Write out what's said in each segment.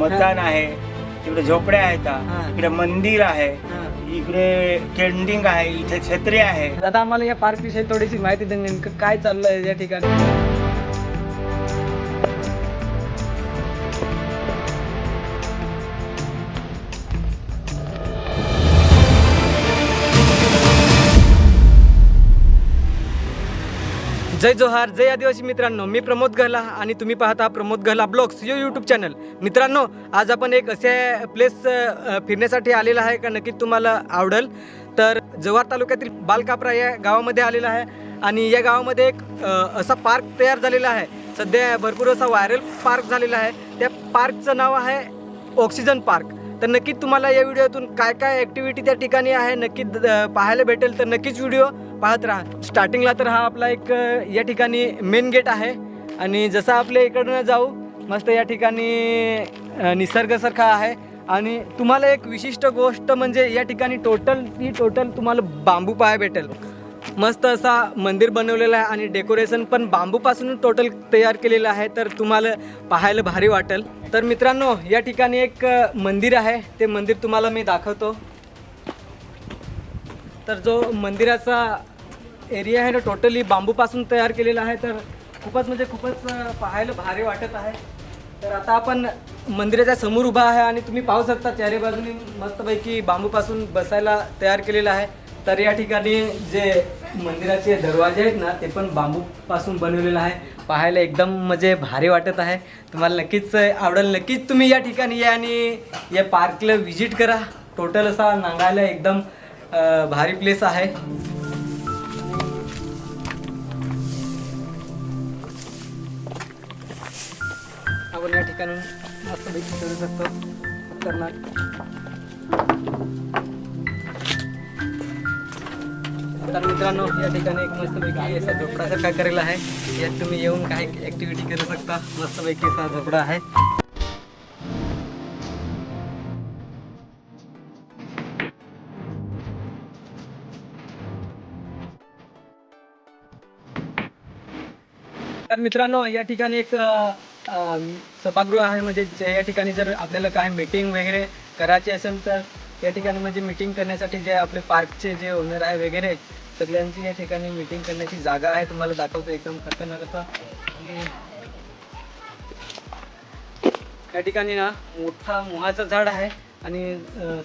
मतदान आहे, तिकडे झोपड्या आहेत, इकडे मंदिर आहे, इकडे केंडिंग आहे, इथे छत्री आहे. आता आम्हाला या पार्क विषयी थोडीशी माहिती द्या, नेमकं काय चाललंय या ठिकाणी. जय जोहार, जय आदिवासी मित्रांनो. मी प्रमोद गहला आणि तुम्ही पाहता प्रमोद गहला ब्लॉग्स यो यूट्यूब चॅनल. मित्रांनो, आज आपण एक असे प्लेस फिरण्यासाठी आलेला आहे का नक्की तुम्हाला आवडेल. तर जव्हार तालुक्यातील बालकापरा या गावामध्ये आलेला आहे आणि या गावामध्ये एक असा पार्क तयार झालेला आहे. सध्या भरपूर असा व्हायरल पार्क झालेला आहे. त्या पार्कचं नाव आहे ऑक्सिजन पार्क. तर नक्की तुम्हाला या व्हिडिओतून काय काय ॲक्टिव्हिटी त्या ठिकाणी आहे नक्की पाहायला भेटेल. तर नक्कीच व्हिडिओ पाहत राहा. स्टार्टिंगला तर हा आपला एक या ठिकाणी मेन गेट आहे आणि जसं आपल्या इकडनं जाऊ मस्त या ठिकाणी निसर्गासारखा आहे. आणि तुम्हाला एक विशिष्ट गोष्ट म्हणजे या ठिकाणी टोटल तुम्हाला बांबू पाहायला भेटेल. मस्त असा मंदिर बनवलेलं आहे आणि डेकोरेशन पण बांबूपासून टोटल तयार केलेलं आहे. तर तुम्हाला पाहायला भारी वाटेल. तर मित्रांनो, या ठिकाणी एक मंदिर आहे, ते मंदिर तुम्हाला मी दाखवतो. तर जो मंदिराचा एरिया आहे ना टोटली बांबूपासून तयार केलेला आहे. तर खूपच पाहायला भारी वाटत आहे. तर आता आपण मंदिराच्या समोर उभा आहे आणि तुम्ही पाहू शकता चारी बाजूनी मस्तपैकी बांबूपासून बसायला तयार केलेलं आहे. तर या ठिकाणी जे मंदिराचे दरवाजे आहेत ना ते पण बांबूपासून बनवलेलं आहे. पाहायला एकदम म्हणजे भारी वाटत आहे. तुम्हाला नक्कीच आवडेल. नक्कीच तुम्ही या ठिकाणी या आणि या पार्कला व्हिजिट करा. टोटल असा नांगायला एकदम भारी प्लेस आहे. आपण या ठिकाणी मस्तपैकी करू शकतो. तर मित्रांनो, या ठिकाणी एक मस्तपैकी असा झोपडासारखा करेला आहे. यात तुम्ही येऊन काही ॲक्टिव्हिटी करू शकता. मस्तपैकी असा झोपडा आहे. तर मित्रांनो, या ठिकाणी एक सभागृह आहे. म्हणजे या ठिकाणी जर आपल्याला काय मीटिंग वगैरे करायची असेल तर या ठिकाणी म्हणजे मीटिंग करण्यासाठी जे आपले पार्कचे जे ओनर आहे वगैरे सगळ्यांची या ठिकाणी मीटिंग करण्याची जागा आहे. तुम्हाला दाखवतो एकदम खतरनाक असा. या ठिकाणी ना मोठा मोहाचं झाड आहे आणि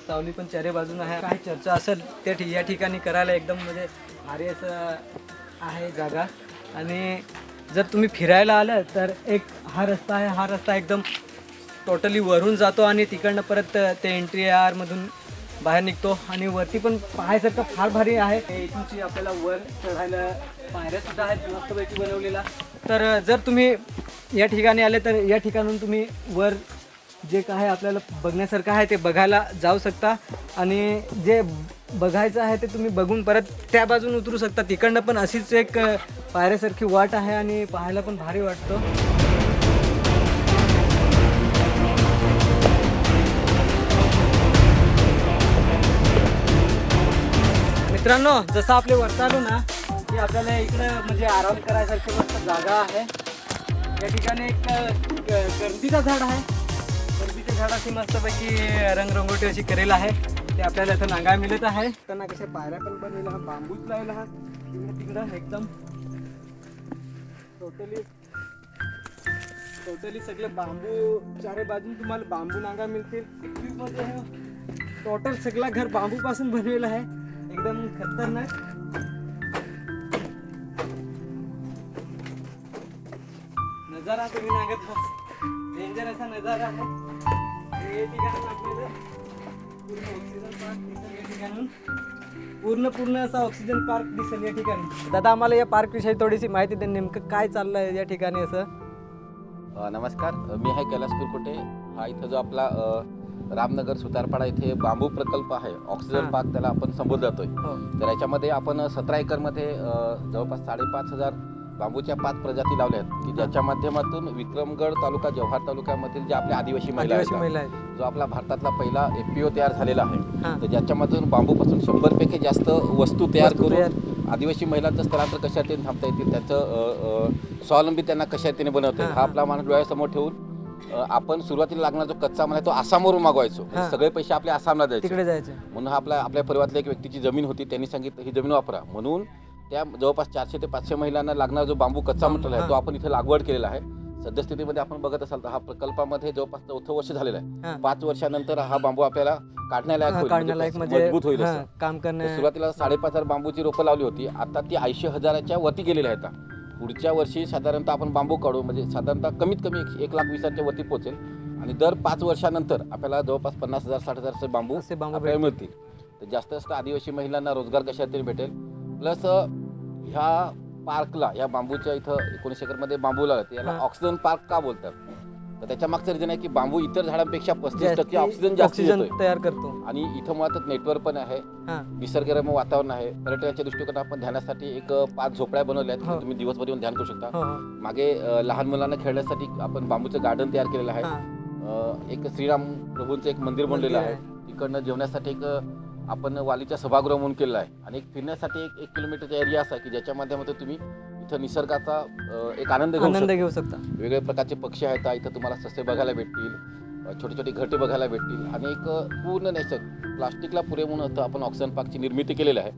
सावली पण चारी बाजून आहे. काही चर्चा असेल त्या या ठिकाणी करायला एकदम म्हणजे भारी असं आहे जागा. आणि जर तुम्ही फिरायला आलं तर एक हा रस्ता आहे. हा रस्ता एकदम टोटली वरून जातो आणि तिकडनं परत ते एंट्री मधून बाहेर निघतो. आणि वरती पण पाहायसारखं फार भारी आहे. इथूनची आपल्याला वर चढायला पायऱ्या सुद्धा आहेत मस्तपैकी बनवलेला. तर जर तुम्ही या ठिकाणी आले तर या ठिकाणून तुम्ही वर जे काय आपल्याला बघण्यासारखं आहे ते बघायला जाऊ शकता. आणि जे बघायचं आहे ते तुम्ही बघून परत त्या बाजून उतरू शकता. तिकडनं पण अशीच एक पायऱ्यासारखी वाट आहे आणि पाहायला पण भारी वाटतो. मित्रांनो, जसं आपले वरती आलो ना की आपल्याला इकडं म्हणजे आराम करायसारखी मस्त जागा आहे. या ठिकाणी एक करंदीचं झाड आहे. करंदीच्या झाडाची मस्तपैकी रंगरंगोटी अशी करेल आहे. ते आपल्याला इथं नांगाय मिळत आहे. त्यांना कशा पायऱ्या पण बनलेला हा बांबूच लावला हा. तिकडं एकदम टोटली सगळे बांबू चारे बाजून तुम्हाला बांबू नांगा मिळतील. टोटल सगळा घर बांबू पासून बनलेला आहे. एकदम खतरनाक. नजारा तुम्ही नागत डेंजर असा नजारा आहे. हे ठिकाण आपल्याला पूर्ण ऑक्सिजन पार्क दिसेल. या ठिकाणून पूर्ण असा ऑक्सिजन पार्क दिसेल या ठिकाणी. दादा, आम्हाला या पार्क विषयी थोडीशी माहिती द्या, नेमकं काय चाललंय या ठिकाणी असं. नमस्कार, मी आहे कैलास कुरकुटे. हा इथं जो आपला रामनगर सुतारपाडा इथे बांबू प्रकल्प आहे, ऑक्सिजन पार्क त्याला आपण संबोधतोय. तर याच्यामध्ये आपण 17 एकरमध्ये जवळपास 5,500 बांबूच्या 5 प्रजाती लावल्या आहेत की ज्याच्या माध्यमातून विक्रमगड तालुका, जव्हार तालुक्यामधील जे आपले आदिवासी महिला आहेत, जो आपला भारतातला पहिला FPO तयार झालेला आहे. तर ज्याच्यामधून बांबूपासून 100 जास्त वस्तू तयार करून आदिवासी महिलांचं स्थलांतर कशा रीतीने थांबता येतील, त्याचं स्वावलंबी त्यांना कशा रीतीने बनवता येईल, हा आपला माणूस डोळ्यासमोर ठेवून आपण सुरुवातीला लागणार जो कच्चा माल आहे तो आसामवरून मागवायचो. म्हणजे सगळे पैसे आपले आसामला तिकडे जायचे. जायचे. म्हणून आपल्या परिवारातल्या एक व्यक्तीची जमीन होती, त्यांनी सांगितलं ही जमीन वापरा. म्हणून त्या जवळपास 400 ते 500 महिलांना लागणारा जो बांबू कच्चा मटेरियल आहे तो आपण इथे लागवड केलेला आहे. सद्यस्थितीमध्ये आपण बघत असाल तर हा प्रकल्पामध्ये जवळपास 4थं वर्ष झालेलं आहे. 5 वर्षानंतर हा बांबू आपल्याला काढण्यालायक होईल, म्हणजे मजबूत होईल. काम करण्या सुरुवातीला 5,500 बांबूची रोपं लावली होती, आता ती 80,000च्या वरती गेलेली आहेत. पुढच्या वर्षी साधारणतः आपण बांबू काढू म्हणजे साधारणतः कमीत कमी 1,20,000च्या वरती पोहोचेल आणि दर 5 वर्षानंतर आपल्याला जवळपास 50,000 60,000 बांबू आपल्याला मिळतील. तर जास्त जास्त आदिवासी महिलांना रोजगार कशातरी भेटेल. प्लस ह्या पार्कला, या बांबूच्या इथं 19 एकरमध्ये बांबू लावला, याला ऑक्सिजन पार्क का बोलतात, तर त्याच्या मागचं रिझन आहे की बांबू इतर झाडांपेक्षा 35% ऑक्सिजन जास्त तयार करतो आणि इथं मुळात नेटवर्क पण आहे, निसर्गरम्य वातावरण आहे. पर्यटनाच्या दृष्टिकोनातून आपण ध्यानासाठी एक 5 झोपड्या बनवल्या आहेत, तुम्ही दिवसभर येऊन ध्यान करू शकता. मागे लहान मुलांना खेळण्यासाठी आपण बांबूचं गार्डन तयार केलेलं आहे. एक श्रीराम प्रभूंचं एक मंदिर बनलेलं आहे. तिकडनं जेवण्यासाठी एक आपण वालीच्या सभागृह म्हणून केलेलं आहे आणि एक फिरण्यासाठी एक किलोमीटरचा एरिया असा की ज्याच्या माध्यमातून तुम्ही इथं निसर्गाचा एक आनंद घेऊ शकता. वेगवेगळ्या प्रकारचे पक्षी आहेत, इथं तुम्हाला ससे बघायला भेटतील, छोटे छोटे घरटे बघायला भेटतील आणि एक पूर्ण नैसर्गिक प्लास्टिकला पुरे म्हणून आपण ऑक्सिजन पार्कची निर्मिती केलेली आहे.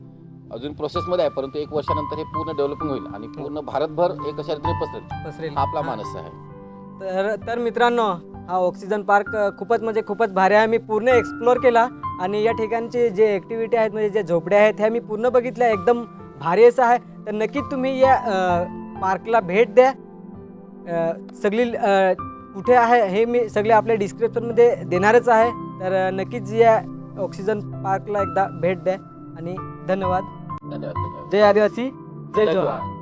अजून प्रोसेसमध्ये आहे, परंतु 1 वर्षानंतर हे पूर्ण डेव्हलपिंग होईल आणि पूर्ण भारतभर एक अशा रीतीने पसरेल हा आपला मानस आहे. तर मित्रांनो, हा ऑक्सिजन पार्क खूपच भारी आहे. मी पूर्ण एक्सप्लोर केला आणि या ठिकाणचे जे ॲक्टिव्हिटी आहेत म्हणजे जे झोपड्या आहेत ह्या मी पूर्ण बघितल्या. एकदम भारी असं आहे. तर नक्कीच तुम्ही या पार्कला भेट द्या. सगळी कुठे आहे हे मी सगळे आपल्या डिस्क्रिप्शनमध्ये देणारच आहे. तर नक्कीच या ऑक्सिजन पार्कला एकदा भेट द्या आणि धन्यवाद. जय आदिवासी, जय जोहार.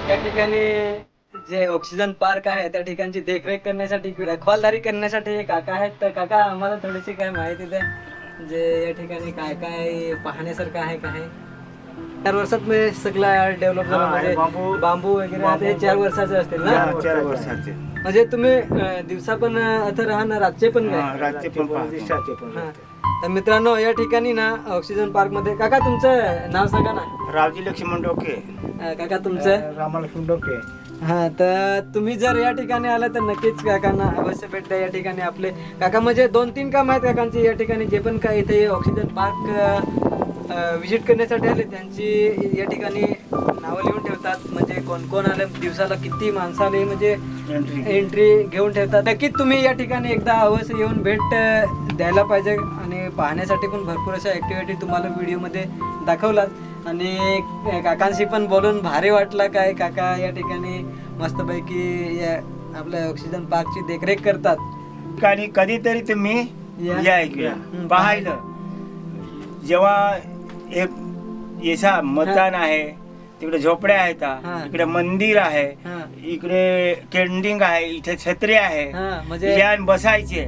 त्या ठिकाणी जे ऑक्सिजन पार्क आहे त्या ठिकाणची देखरेख करण्यासाठी, रखवालदारी करण्यासाठी हे काका आहेत. तर काका, आम्हाला थोडीशी काय माहिती द्या, जे या ठिकाणी काय काय पाहण्यासारखं आहे. काय 4 वर्षात मी सगळं डेव्हलप झालं म्हणजे बांबू वगैरे 4 वर्षाचे असतील ना? 4 वर्षाचे. म्हणजे तुम्ही दिवसा पण इथं राहणार, रातचे पण रातचे पण. तर मित्रांनो, या ठिकाणी ना ऑक्सिजन पार्क मध्ये, काका तुमचं नाव सांगा ना? रावजी लक्ष्मण डोके. काका तुमचं? रामलक्ष्मण डोके. हा, तर तुम्ही जर या ठिकाणी आला तर नक्कीच काकांना अवश्य भेट द्या. या ठिकाणी आपले काका म्हणजे 2-3 काम आहेत काकांची या ठिकाणी. जे पण काय इथे ऑक्सिजन पार्क विजिट करण्यासाठी आले त्यांची या ठिकाणी नावं लिहून ठेवतात. म्हणजे कोण कोण आले, दिवसाला किती माणसं आले म्हणजे एंट्री घेऊन ठेवतात. नक्कीच तुम्ही या ठिकाणी एकदा अवश्य येऊन भेट द्यायला पाहिजे. आणि पाहण्यासाठी पण भरपूर अशा ॲक्टिव्हिटी तुम्हाला व्हिडिओमध्ये दाखवलात आणि काकांशी पण बोलून भारी वाटलं. काय काका या ठिकाणी मस्तपैकी या आपल्या ऑक्सिजन पार्कची देखरेख करतात. आणि कधीतरी तुम्ही या ऐकूया पाहायला. जेव्हा एक येसा मतदान आहे, तिकडे झोपड्या आहेत, इकडे मंदिर आहे, इकडे केंडिंग आहे, इथे छत्री आहे, म्हणजे बसायचे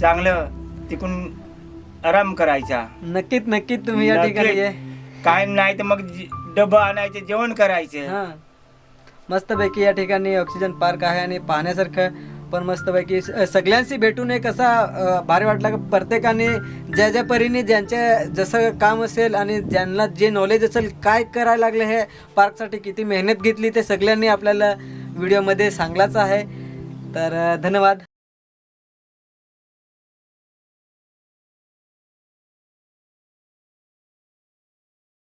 चांगलं, तिकडून आराम करायचा. नक्कीच तुम्ही या ठिकाणी काय नाही तर मग डबा आणायचे, जेवण करायचे. मस्तपैकी या ठिकाणी ऑक्सिजन पार्क आहे आणि पाहण्यासारखं पण मस्तपैकी. सगळ्यांशी भेटून एक असा भारी वाटला की प्रत्येकाने ज्या ज्या परीने ज्यांच्या जसं काम असेल आणि ज्यांना जे नॉलेज असेल काय करायला लागले हे पार्कसाठी, किती मेहनत घेतली ते सगळ्यांनी आपल्याला व्हिडिओमध्ये सांगलाच आहे. तर धन्यवाद.